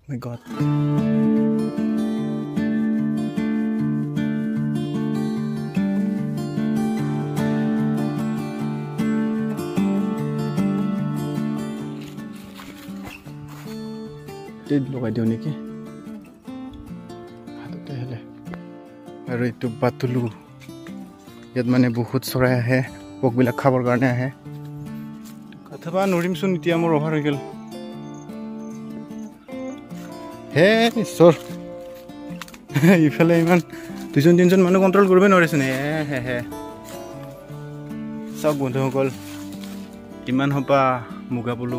My God. Did look at Niki. আৰু এইটো বাতুলু ইয়াত মানে বহুত চৰাই আহে পকবিলাক খাবৰ কাৰণে আহে কথাবা নৰিমচোন এতিয়া মোৰ অভাৰ হৈ গ'ল হে ঈশ্বৰ ইফালে ইমান দুজন তিনজন মানুহ কণ্ট্ৰল কৰিব নোৱাৰিছে নে হে হে চাওক বন্ধুসকল কিমান হপা মুগা পলু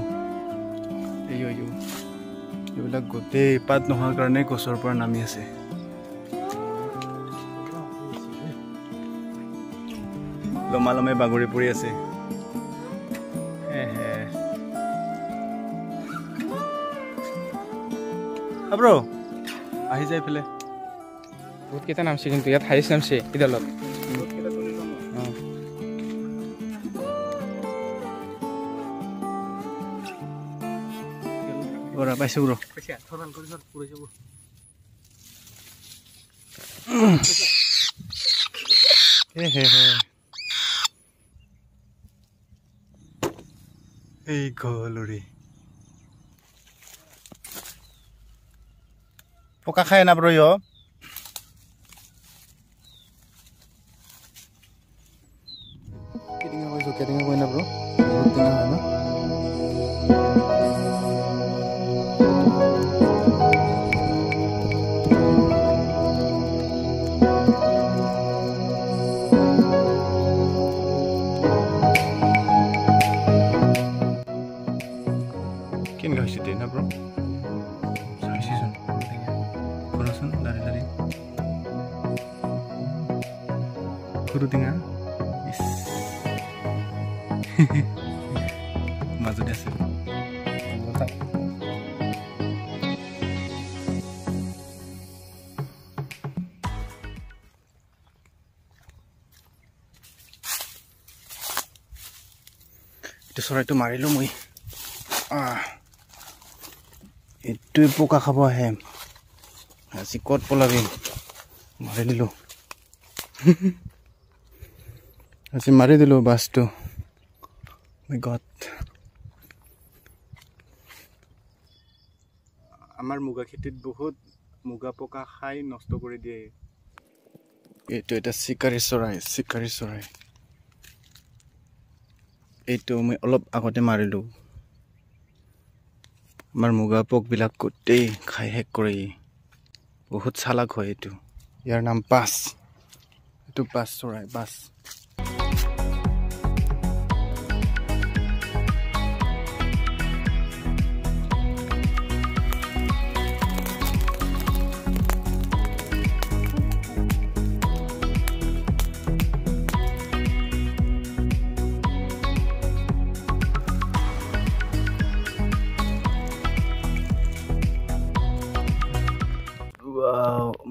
এইবিলাক গোটেই পাত নোহোৱাৰ কাৰণে গছৰ পৰা নামি আছে লমালমে বাগৰি পৰি আছে ব্ৰ আহি যায় ফেলে বহুত কেইটা নামছে কিন্তু ইয়াত হাইছ নামছে ইডালত ওরা পাইছে ব্র এই গলৰি পকা খায় না ব্ৰ ইয় কেটিঙা কই না ব্ৰ টিঙা হয় না Ken gak sih deh, bro? Saya sih sun, kurasan dari guru tinggal, is, maju deh sih, tak. Itu sore itu mari lu mui, itu পোকা খাব আহে আজি কত পলাবি মাৰি দিলো আজি মাৰি দিলো বাসটো মাই গড আমাৰ মুগা খেতিত বহুত মুগা পোকা খাই নষ্ট কৰি দিয়ে এইটো এটা শিকাৰী চৰাই এইটো মই অলপ আগতে মাৰিলো আমাৰ মুগা পোকবিলাক গোটেই খাই শেষ কৰে বহুত চালাক হয় এইটো ইয়াৰ নাম বাস এইটো বাস চৰাই বাস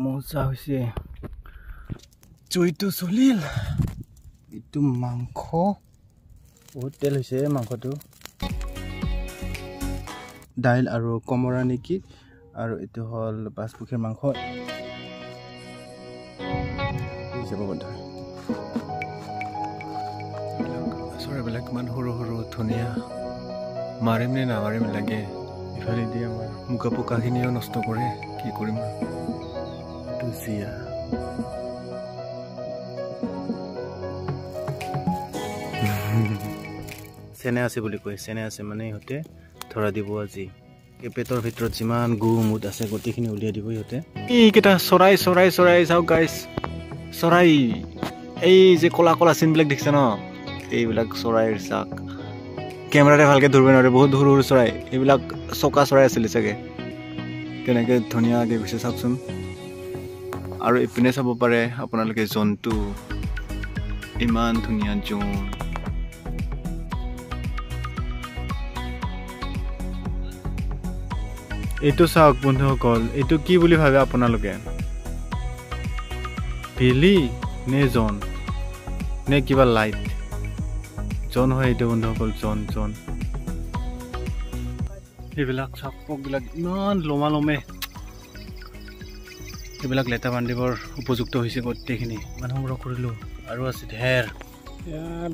মজা হৈছে জুইটো চলিল এইটো মাংস বহুত তেল হৈছে মাংসটো দাইল আৰু কমৰা নেকি আৰু এইটো হল বাসপুখীৰ মাংস যাব বন্ধা চৰাইবিলাক ইমান সৰু সৰু ধুনীয়া মাৰিম নে নামাৰিম লাগে ইফালে দি আমাৰ মুগা পোকাখিনিও নষ্ট কৰে কি কৰিম জিয়া চেনে আছে বুলি কয় চেনে আছে মানে ইহঁতে ধৰা দিব আজি এই পেটৰ ভিতৰত যিমান গু মুদ আছে গোটেইখিনি উলিয়াই দিব ইহঁতে এইকেইটা চৰাই চাওক গাইছ চৰাই এই যে কলা কলা চিনবিলাক দেখিছে ন এইবিলাক চৰাইৰ চাক কেমেৰাতে ভালকে ধৰিব নোৱাৰে বহুত সৰু সৰু চৰাই এইবিলাক চকা চৰাই আছিলে চাগে কেনেকে ধুনীয়াকে গৈছে চাওকচোন আৰু ইপিনে চাব পাৰে আপোনালোকে জন্তু ইমান ধুনীয়া জোন এইটো চাওক বন্ধুসকল এইটো কি বুলি ভাবে আপোনালোকে বেলি নে জন নে কিবা লাইট জন হয় এইটো বন্ধুসকল জন এইবিলাক চাপবিলাক ইমান লমা লমে এইবিলাক লেটা বান্ধিবৰ উপযুক্ত হৈছে গোটেইখিনি ইমান সংগ্ৰহ কৰিলোঁ আৰু আছে ঢেৰ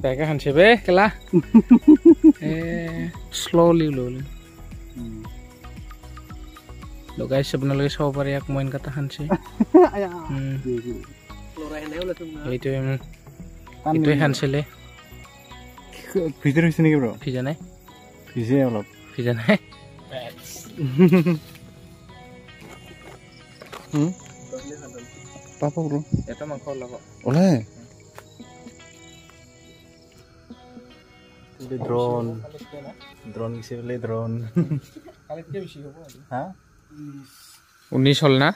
বেগে খানছে বে কেলা শ্ল'লি ললি লগাইছে আপোনালোকে চাব পাৰে এক মইন কাটা খানছে এইটোৱে খানছিলে ভিতৰত হৈছে নেকি বাৰু ভিজা নাই ভিজে অলপ ভিজা নাই পাপা ব্ৰো এটা মাংস ওলাব ওলাই ড্ৰোন ড্ৰোন গেছে বোলে ড্ৰোন হা 19 হ'ল না